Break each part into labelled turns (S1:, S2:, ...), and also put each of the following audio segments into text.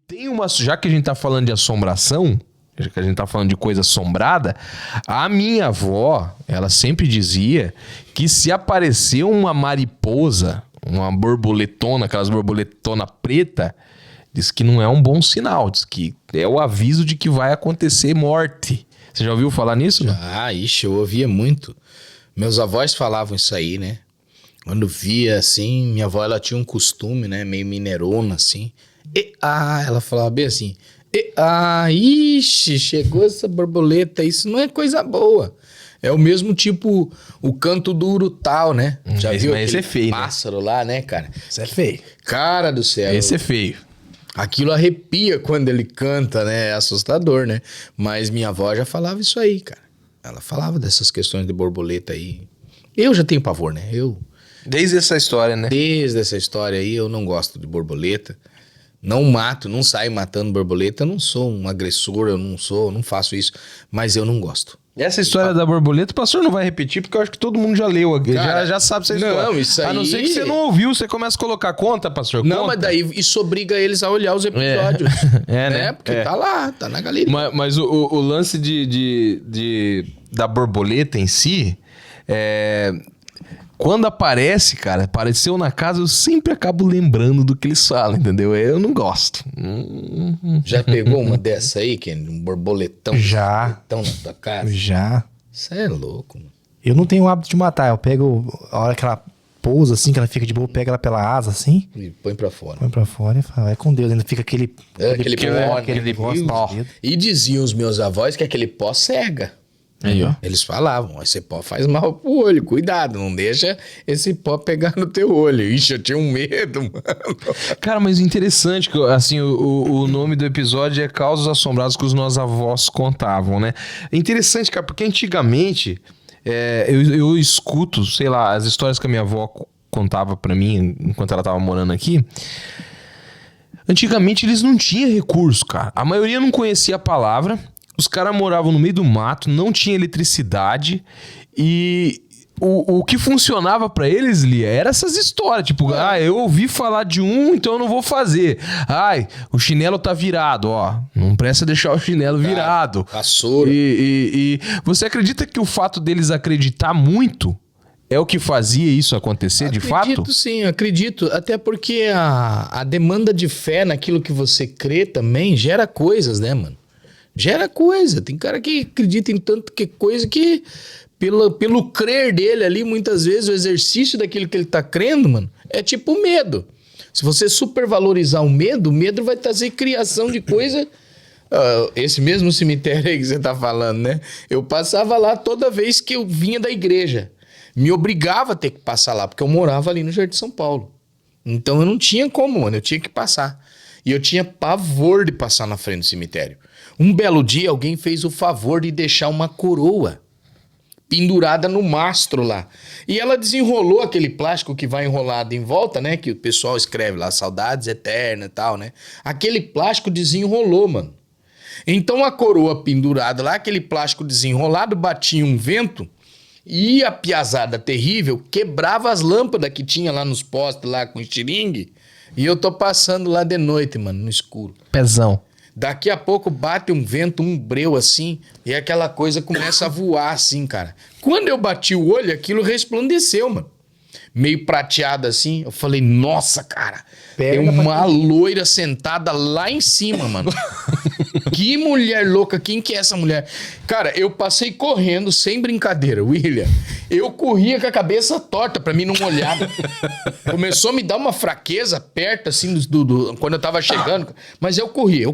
S1: tem uma... Já que a gente tá falando de assombração, já que a gente tá falando de coisa assombrada, a minha avó, ela sempre dizia que se aparecer uma mariposa, uma borboletona, aquelas borboletona preta, diz que não é um bom sinal, diz que é o aviso de que vai acontecer morte. Você já ouviu falar nisso?
S2: Ah, ixi, eu ouvia muito. Meus avós falavam isso aí, né? Quando via, assim, minha avó, ela tinha um costume, né? Meio mineirona, assim. Ela falava bem assim. Ixi, chegou essa borboleta, isso não é coisa boa. É o mesmo tipo, o canto do urutau, né? Já viu
S1: esse
S2: aquele
S1: é feio,
S2: pássaro lá, né, cara?
S3: Isso é feio.
S2: Cara do céu.
S1: Esse é feio.
S2: Aquilo arrepia quando ele canta, né? É assustador, né? Mas minha avó já falava isso aí, cara. Ela falava dessas questões de borboleta aí. Eu já tenho pavor, né?
S1: Desde essa história, né?
S2: Desde essa história aí, eu não gosto de borboleta. Não mato, não saio matando borboleta. Eu não sou um agressor, não faço isso. Mas eu não gosto.
S1: Essa história da borboleta, o pastor não vai repetir, porque eu acho que todo mundo já leu aqui.
S2: Cara,
S1: já sabe essa história.
S2: não, isso
S1: A não
S2: aí-
S1: ser que você não ouviu, você começa a colocar conta, pastor.
S2: Não,
S1: conta.
S2: mas daí isso obriga eles a olhar os episódios.
S1: É, né?
S2: Porque
S1: É.
S2: tá lá, tá na galeria.
S1: Mas o lance da borboleta em si, quando aparece, cara, apareceu na casa, eu sempre acabo lembrando do que eles falam, entendeu? Eu não gosto.
S2: Já pegou uma dessa aí, Ken? Um borboletão?
S3: Já.
S2: Borboletão na tua casa?
S3: Já.
S2: Isso é louco, mano.
S3: Eu não tenho o hábito de matar. Eu pego, a hora que ela pousa assim, que ela fica de boa, eu pego ela pela asa assim,
S2: E põe pra fora.
S3: põe pra fora e fala, é com Deus. Ainda fica aquele
S2: Aquele pó,
S3: aquele
S2: né?
S3: negócio
S2: Pó.
S3: nos dedos.
S2: E diziam os meus avós que aquele pó cega.
S1: Aí, ó.
S2: Eles falavam, esse pó faz mal pro olho, cuidado, não deixa esse pó pegar no teu olho. Ixi, eu tinha um medo, mano.
S1: Cara, mas interessante que, assim, o nome do episódio é Causos Assombrados que os nossos avós contavam, né? É interessante, cara, porque antigamente eu escuto, sei lá, as histórias que a minha avó contava pra mim enquanto ela tava morando aqui. Antigamente eles não tinham recurso, cara. A maioria não conhecia a palavra. Os caras moravam no meio do mato, não tinha eletricidade e o que funcionava pra eles, Lia, era essas histórias. Tipo, eu ouvi falar de um, então eu não vou fazer. Ai, o chinelo tá virado, ó. Não presta deixar o chinelo virado.
S2: Vassoura.
S1: E você acredita que o fato deles acreditar muito é o que fazia isso acontecer, de fato?
S2: Acredito sim, acredito. Até porque a demanda de fé naquilo que você crê também gera coisas, né, mano? Gera coisa. Tem cara que acredita em tanto que coisa que, pelo crer dele ali, muitas vezes o exercício daquilo que ele tá crendo, mano, é tipo medo. Se você supervalorizar o medo vai trazer criação de coisa. Esse mesmo cemitério aí que você tá falando, né? Eu passava lá toda vez que eu vinha da igreja. Me obrigava a ter que passar lá, porque eu morava ali no Jardim São Paulo. Então eu não tinha como, mano. Eu tinha que passar. E eu tinha pavor de passar na frente do cemitério. Um belo dia, alguém fez o favor de deixar uma coroa pendurada no mastro lá. E ela desenrolou aquele plástico que vai enrolado em volta, né? Que o pessoal escreve lá, saudades eternas e tal, né? Aquele plástico desenrolou, mano. Então a coroa pendurada lá, aquele plástico desenrolado, batia um vento e a piazada terrível quebrava as lâmpadas que tinha lá nos postes, lá com estilingue. E eu tô passando lá de noite, mano, no escuro.
S1: Pezão.
S2: Daqui a pouco bate um vento, um breu assim, e aquela coisa começa a voar assim, cara. Quando eu bati o olho, aquilo resplandeceu, mano. Meio prateado assim, eu falei, nossa, cara, tem uma loira sentada lá em cima, mano. Que mulher louca, quem que é essa mulher? Cara, eu passei correndo, sem brincadeira, William. Eu corria com a cabeça torta pra mim não olhar. Começou a me dar uma fraqueza perto, assim, quando eu tava chegando. Mas eu corri.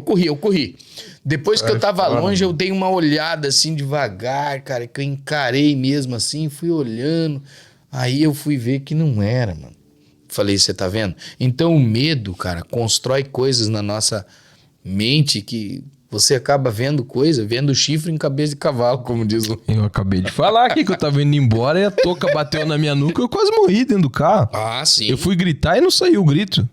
S2: Depois que eu tava longe, eu dei uma olhada, assim, devagar, cara, que eu encarei mesmo, assim, fui olhando. Aí eu fui ver que não era, mano. Falei, você tá vendo? Então o medo, cara, constrói coisas na nossa mente que você acaba vendo vendo chifre em cabeça de cavalo, como diz o...
S1: Eu acabei de falar aqui que eu tava indo embora e a touca bateu na minha nuca e eu quase morri dentro do carro.
S2: Ah, sim.
S1: Eu fui gritar e não saiu o grito.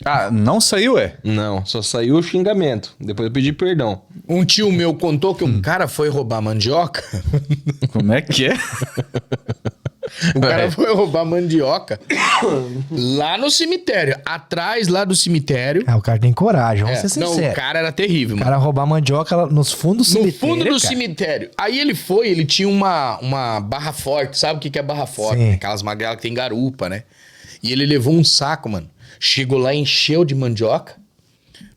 S4: Ah, não saiu, é?
S1: Não, só saiu o xingamento. Depois eu pedi perdão.
S2: Um tio meu contou que um cara foi roubar mandioca.
S4: Como é que é?
S2: O cara foi roubar mandioca lá no cemitério. Atrás lá do cemitério.
S3: Ah, o cara tem coragem, vamos ser
S2: Não,
S3: sinceros.
S2: o cara era terrível,
S3: O
S2: mano.
S3: cara roubar mandioca lá nos fundos do
S2: No
S3: cemitério.
S2: fundo do
S3: cara.
S2: cemitério. Aí ele tinha uma barra forte. Sabe o que é barra forte?
S3: Sim.
S2: Aquelas magrelas que tem garupa, né? E ele levou um saco, mano. Chegou lá, encheu de mandioca.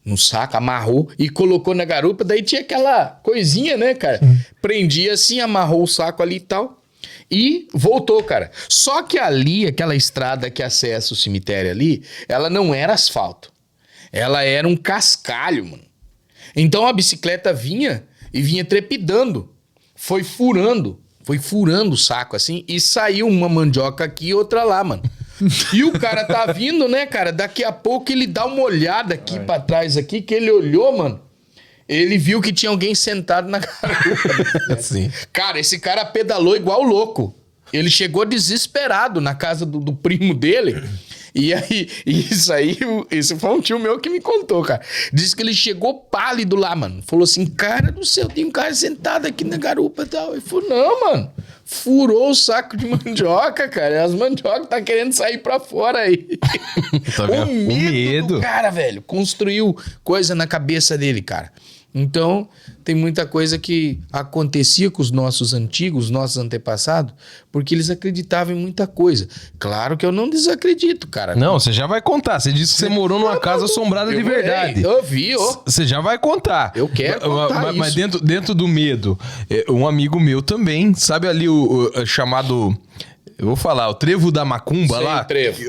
S2: No saco, amarrou e colocou na garupa. Daí tinha aquela coisinha, né, cara? Prendia assim, amarrou o saco ali e tal. E voltou, cara. Só que ali, aquela estrada que acessa o cemitério ali, ela não era asfalto. Ela era um cascalho, mano. Então a bicicleta vinha e vinha trepidando. Foi furando o saco assim e saiu uma mandioca aqui e outra lá, mano. E o cara tá vindo, né, cara? Daqui a pouco ele dá uma olhada aqui pra trás aqui, que ele olhou, mano. Ele viu que tinha alguém sentado na garupa.
S1: Assim.
S2: Cara, esse cara pedalou igual louco. Ele chegou desesperado na casa do primo dele. E aí, isso aí, esse foi um tio meu que me contou, cara. Disse que ele chegou pálido lá, mano. Falou assim, cara do céu, tem um cara sentado aqui na garupa e tal. Ele falou, não, mano. Furou o saco de mandioca, cara. As mandiocas tá querendo sair pra fora aí.
S1: Tá vendo?
S2: O medo
S1: medo.
S2: do cara, velho. Construiu coisa na cabeça dele, cara. Então, tem muita coisa que acontecia com os nossos antigos, nossos antepassados, porque eles acreditavam em muita coisa. Claro que eu não desacredito, cara.
S1: Não, você já vai contar. Você disse que você morou numa casa assombrada de verdade.
S2: Eu vi, ó.
S1: Você já vai contar.
S2: Eu quero contar
S1: Mas
S2: isso.
S1: dentro do medo, um amigo meu também, sabe ali o chamado... Eu vou falar, o Trevo da Macumba
S2: Sei,
S1: lá.
S2: Trevo.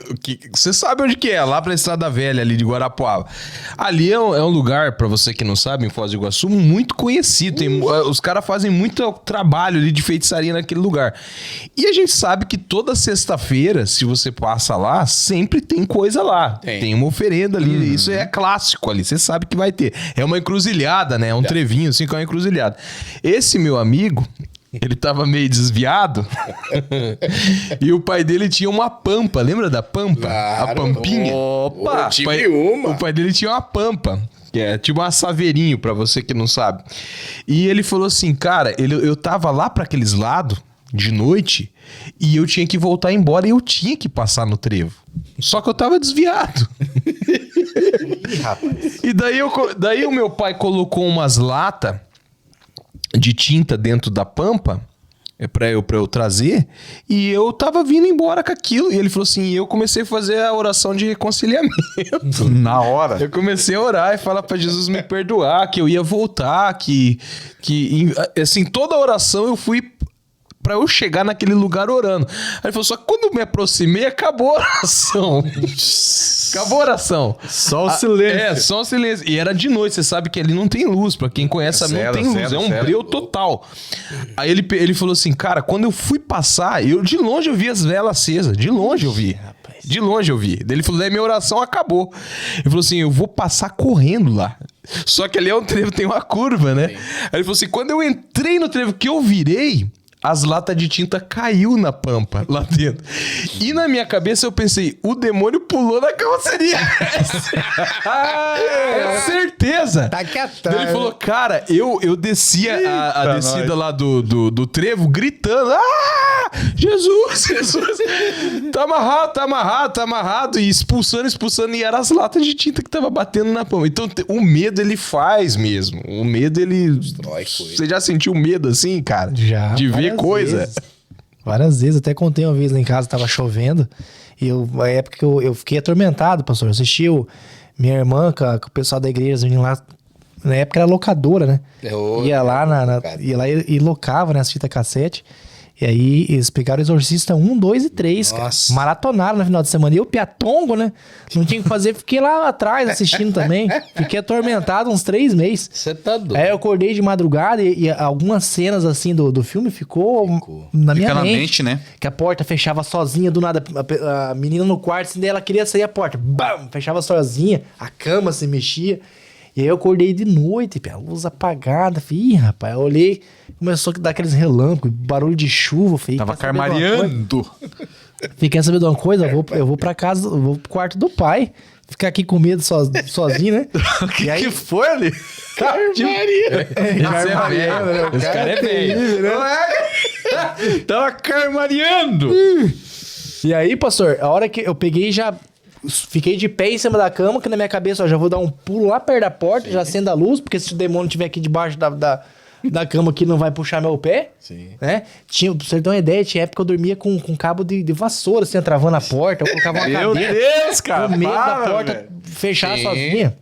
S1: Você sabe onde que é, lá pra Estrada Velha, ali de Guarapuava. Ali é um lugar, pra você que não sabe, em Foz do Iguaçu, muito conhecido. Os caras fazem muito trabalho ali de feitiçaria naquele lugar. E a gente sabe que toda sexta-feira, se você passa lá, sempre tem coisa lá. Tem uma oferenda ali, isso é clássico ali, você sabe que vai ter. É uma encruzilhada, né? É um trevinho assim, que é uma encruzilhada. Esse meu amigo... Ele tava meio desviado e o pai dele tinha uma pampa, lembra da pampa?
S2: Claro.
S1: A pampinha.
S2: Opa, eu tive uma.
S1: O pai dele tinha uma pampa, que é tipo uma saveirinho pra você que não sabe. E ele falou assim, cara, eu tava lá pra aqueles lados de noite e eu tinha que voltar embora e eu tinha que passar no trevo. Só que eu tava desviado. E daí o meu pai colocou umas latas de tinta dentro da pampa pra eu trazer, e eu tava vindo embora com aquilo, e ele falou assim, e eu comecei a fazer a oração de reconciliamento.
S4: Na hora.
S1: Eu comecei a orar e falar pra Jesus me perdoar, que eu ia voltar, que assim, toda a oração eu fui pra eu chegar naquele lugar orando. Aí ele falou, só que quando eu me aproximei, acabou a oração. Acabou a oração.
S4: Só o silêncio.
S1: É, só o silêncio. E era de noite, você sabe que ali não tem luz. Pra quem conhece, não tem luz. É um breu total. Aí ele falou assim, cara, quando eu fui passar, de longe eu vi as velas acesas. De longe eu vi. De longe eu vi. Daí ele falou, daí minha oração acabou. Ele falou assim, eu vou passar correndo lá. Só que ali é um trevo, tem uma curva, né? Sim. Aí ele falou assim, quando eu entrei no trevo que eu virei, as latas de tinta caiu na pampa lá dentro. E na minha cabeça eu pensei, o demônio pulou na carroceria. É certeza.
S3: Tá aqui atrás.
S1: Ele falou, cara, eu descia a descida lá do trevo gritando, Jesus, tá amarrado, e expulsando, e eram as latas de tinta que tava batendo na pampa. Então o medo ele faz mesmo. O medo ele...
S2: Destrói coisa.
S1: Você já sentiu medo assim, cara?
S3: Já.
S1: De ver coisa?
S3: Várias vezes. Até contei uma vez lá em casa, tava chovendo. E na época que eu fiquei atormentado, pastor. Eu assisti minha irmã com o pessoal da igreja, vindo lá. Na época era locadora, né? Ia lá, ia lá e locava, né, as fitas cassete. E aí eles pegaram o Exorcista 1, 2 e 3, cara. Maratonaram no final de semana. E eu, piatongo, né? Não tinha o que fazer. Fiquei lá atrás assistindo também. Fiquei atormentado uns 3 meses.
S2: Você tá doido.
S3: Aí eu acordei de madrugada e algumas cenas assim do filme ficou na minha mente,
S4: né?
S3: Que a porta fechava sozinha, do nada. A menina no quarto, assim, daí ela queria sair a porta. Bam! Fechava sozinha. A cama se mexia. E aí eu acordei de noite, a luz apagada. Falei, rapaz, eu olhei, começou a dar aqueles relâmpagos, barulho de chuva. Falei,
S4: tava carmareando.
S3: Fiquei sabendo de uma coisa? Eu vou pra casa, eu vou pro quarto do pai. Ficar aqui com medo sozinho, né?
S4: O que foi ali?
S2: Carmaria.
S1: Esse cara é velho.
S3: Não é?
S4: Tava carmareando.
S3: E aí, pastor, a hora que eu peguei já... Fiquei de pé em cima da cama, que na minha cabeça, ó, já vou dar um pulo lá perto da porta, já acendo a luz, porque se o demônio estiver aqui debaixo da cama aqui, não vai puxar meu pé.
S2: Sim.
S3: Né? Pra você ter uma ideia, tinha época que eu dormia com cabo de vassoura, assim, travando a porta, eu colocava uma
S4: Meu
S3: cadeira
S4: Deus, cara.
S3: no meio da
S4: para,
S3: porta
S4: velho.
S3: fechar
S2: Sim.
S3: sozinha.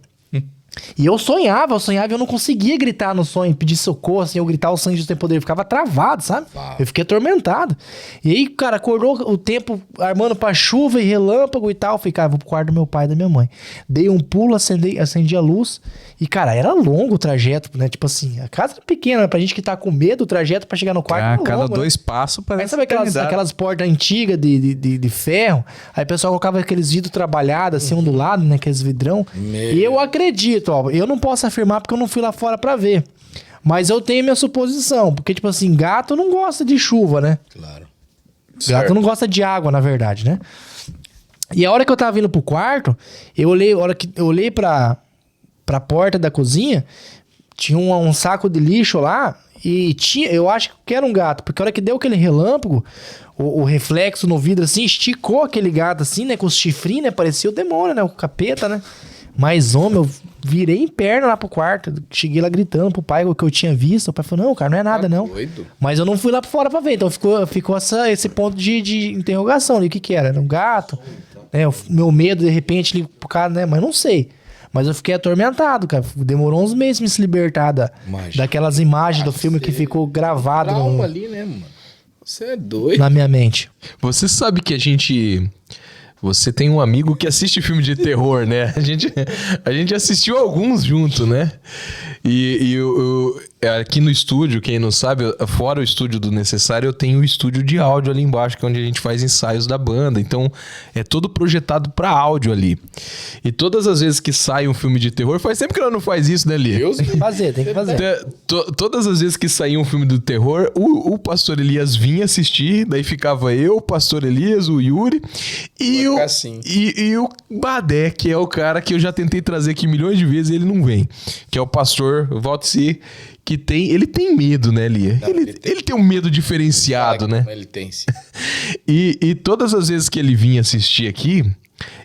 S3: E eu sonhava e eu não conseguia gritar no sonho, pedir socorro, assim, eu gritar o sangue de tem poder, eu ficava travado, sabe?
S2: Uau.
S3: Eu fiquei atormentado. E aí, cara, acordou o tempo armando pra chuva e relâmpago e tal, eu falei, cara, vou pro quarto do meu pai e da minha mãe. Dei um pulo, acendi a luz e, cara, era longo o trajeto, né? Tipo assim, a casa era pequena, né? Pra gente que tá com medo, o trajeto pra chegar no quarto
S4: A
S3: era
S4: cada
S3: longo, né?
S4: 2 passos
S3: Aí
S4: parece
S3: sabe
S4: eternidade.
S3: aquelas portas antigas de ferro? Aí o pessoal colocava aqueles vidros trabalhados, assim, ondulado, né? Aqueles vidrão. E eu acredito, ó. Eu não posso afirmar porque eu não fui lá fora pra ver. Mas eu tenho minha suposição. Porque, tipo assim, gato não gosta de chuva, né?
S2: Claro.
S3: Gato não gosta de água, na verdade, né? E a hora que eu tava vindo pro quarto, a hora que eu olhei pra porta da cozinha, tinha um saco de lixo lá e tinha, eu acho que era um gato, porque a hora que deu aquele relâmpago, o reflexo no vidro assim, esticou aquele gato assim, né, com os chifrinhos, né, parecia o demônio, né, o capeta, né? Mas, homem, eu virei em perna lá pro quarto, cheguei lá gritando pro pai o que eu tinha visto, o pai falou, não, cara, não é nada, não.
S2: Doido.
S3: Mas eu não fui lá pra fora pra ver, então ficou esse ponto de interrogação ali, o que que era? Era um gato? Né, o meu medo, de repente, ali pro cara, né, mas não sei. Mas eu fiquei atormentado, cara. Demorou uns meses pra me se libertar
S2: Imagina.
S3: daquelas imagens do filme que ficou gravado
S2: Trauma ali, né, mano? Você é doido.
S3: na minha mente.
S1: Você sabe que você tem um amigo que assiste filme de terror, né? A gente assistiu alguns junto, né? E aqui no estúdio, quem não sabe, fora o estúdio do Necessário, eu tenho o estúdio de áudio ali embaixo, que é onde a gente faz ensaios da banda. Então, é todo projetado pra áudio ali. E todas as vezes que sai um filme de terror, faz tempo que ela não faz isso, né, Lia?
S2: Deus
S3: Tem que fazer, tem que fazer.
S1: Todas as vezes que saía um filme do terror, o pastor Elias vinha assistir, daí ficava eu, o pastor Elias, o Yuri e
S2: ficar assim.
S1: e o Badé, que é o cara que eu já tentei trazer aqui milhões de vezes e ele não vem. Que é o pastor Valtsi, que ele tem medo, né, Lia?
S2: Não,
S1: Ele tem um medo diferenciado, né?
S2: Ele tem sim.
S1: E todas as vezes que ele vinha assistir aqui,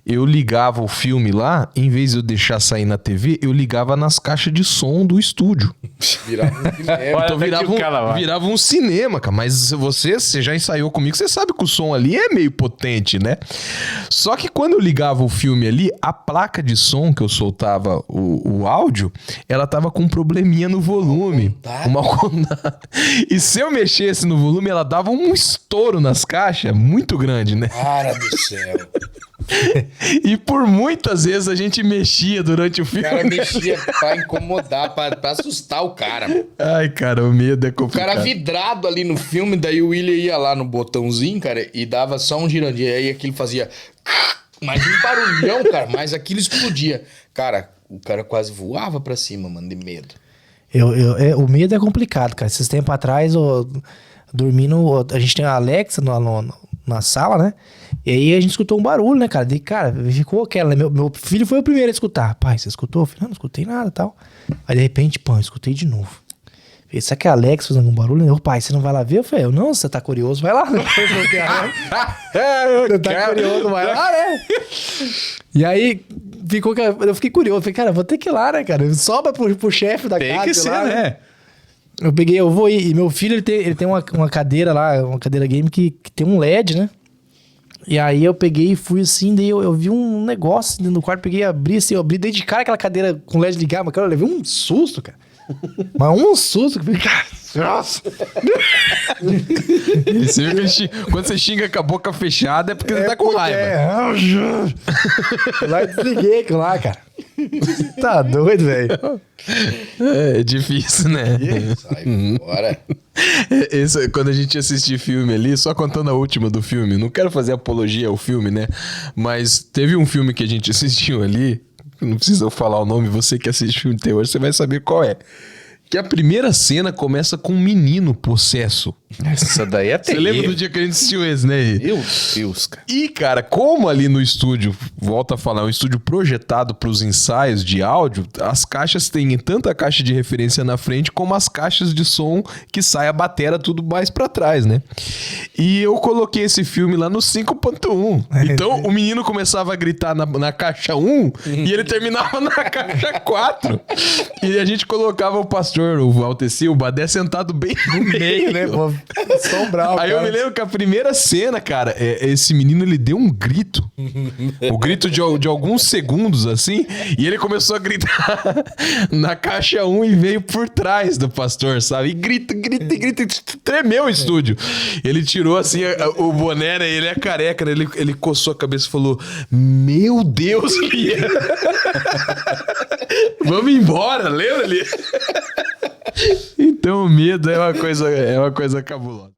S1: eu ligava o filme lá, em vez de eu deixar sair na TV, eu ligava nas caixas de som do estúdio.
S2: Virava um cinema.
S4: Olha
S1: Então
S4: até que o cara vai.
S1: virava um cinema, cara. Mas você já ensaiou comigo, você sabe que o som ali é meio potente, né? Só que quando eu ligava o filme ali, a placa de som que eu soltava o áudio, ela tava com um probleminha no volume. E se eu mexesse no volume, ela dava um estouro nas caixas, muito grande, né?
S2: Cara do céu.
S1: E por muitas vezes a gente mexia durante o
S2: O
S1: filme.
S2: cara mexia pra incomodar, pra assustar o cara. Mano.
S1: Ai, cara, o medo é
S2: O
S1: complicado.
S2: cara vidrado ali no filme, daí o William ia lá no botãozinho, cara, e dava só um girandinho. Aí aquilo fazia... Mas um barulhão, cara, mas aquilo explodia. Cara, o cara quase voava pra cima, mano, de medo.
S3: O medo é complicado, cara. Esses tempos atrás, dormindo, a gente tem a Alexa na sala, né? E aí a gente escutou um barulho, né, cara? Cara, ficou aquela, né? Meu filho foi o primeiro a escutar. Pai, você escutou? Eu falei, não escutei nada e tal. Aí de repente, pô, eu escutei de novo. Falei, será que é a Alexa fazendo algum barulho? Ô, pai, você não vai lá ver? Eu falei, não, você tá curioso, vai lá. Você tá curioso, vai lá, né? E aí, eu fiquei curioso. Falei, cara, vou ter que ir lá, né, cara? Sobra pro chefe da
S4: Tem
S3: casa.
S4: que
S3: sei
S4: ser,
S3: lá,
S4: né?
S3: Eu vou ir. E meu filho, ele tem uma cadeira lá, uma cadeira game que tem um LED, né? E aí eu peguei e fui assim, daí eu vi um negócio dentro do quarto, peguei e abri assim, eu abri dei de cara aquela cadeira com LED ligado, mas cara, eu levei um susto, cara. Mas um susto, que eu falei, cara, nossa.
S1: E você viu que quando você xinga com a boca fechada é porque você tá com raiva.
S3: Lá eu desliguei aquilo lá, cara. Tá doido, velho.
S1: É difícil, né?
S2: Sai fora.
S1: Quando a gente assistir filme ali, só contando a última do filme, não quero fazer apologia ao filme, né? Mas teve um filme que a gente assistiu ali, não precisa eu falar o nome, você que assiste filme de terror, você vai saber qual é. que a primeira cena começa com um menino possesso.
S2: Essa daí é
S1: Você lembra do dia que a gente assistiu esse, né?
S2: Meu Deus, cara.
S1: E, cara, como ali no estúdio, volta a falar, um estúdio projetado para os ensaios de áudio, as caixas têm tanto a caixa de referência na frente, como as caixas de som que sai a batera tudo mais para trás, né? E eu coloquei esse filme lá no 5.1. Então, o menino começava a gritar na caixa 1 e ele terminava na caixa 4. E a gente colocava o pastor, o Valteci, o Badé sentado bem no meio, né?
S3: Sombral,
S1: Aí eu me lembro que a primeira cena, cara, esse menino, ele deu um grito. O grito de alguns segundos, assim, e ele começou a gritar na caixa 1 e veio por trás do pastor, sabe? E grita, tremeu o estúdio. Ele tirou, assim, o boné, né? Ele é careca, né? Ele coçou a cabeça e falou, meu Deus, Lia. Vamos embora, lembra, Lia? Então o medo é uma coisa cabulosa.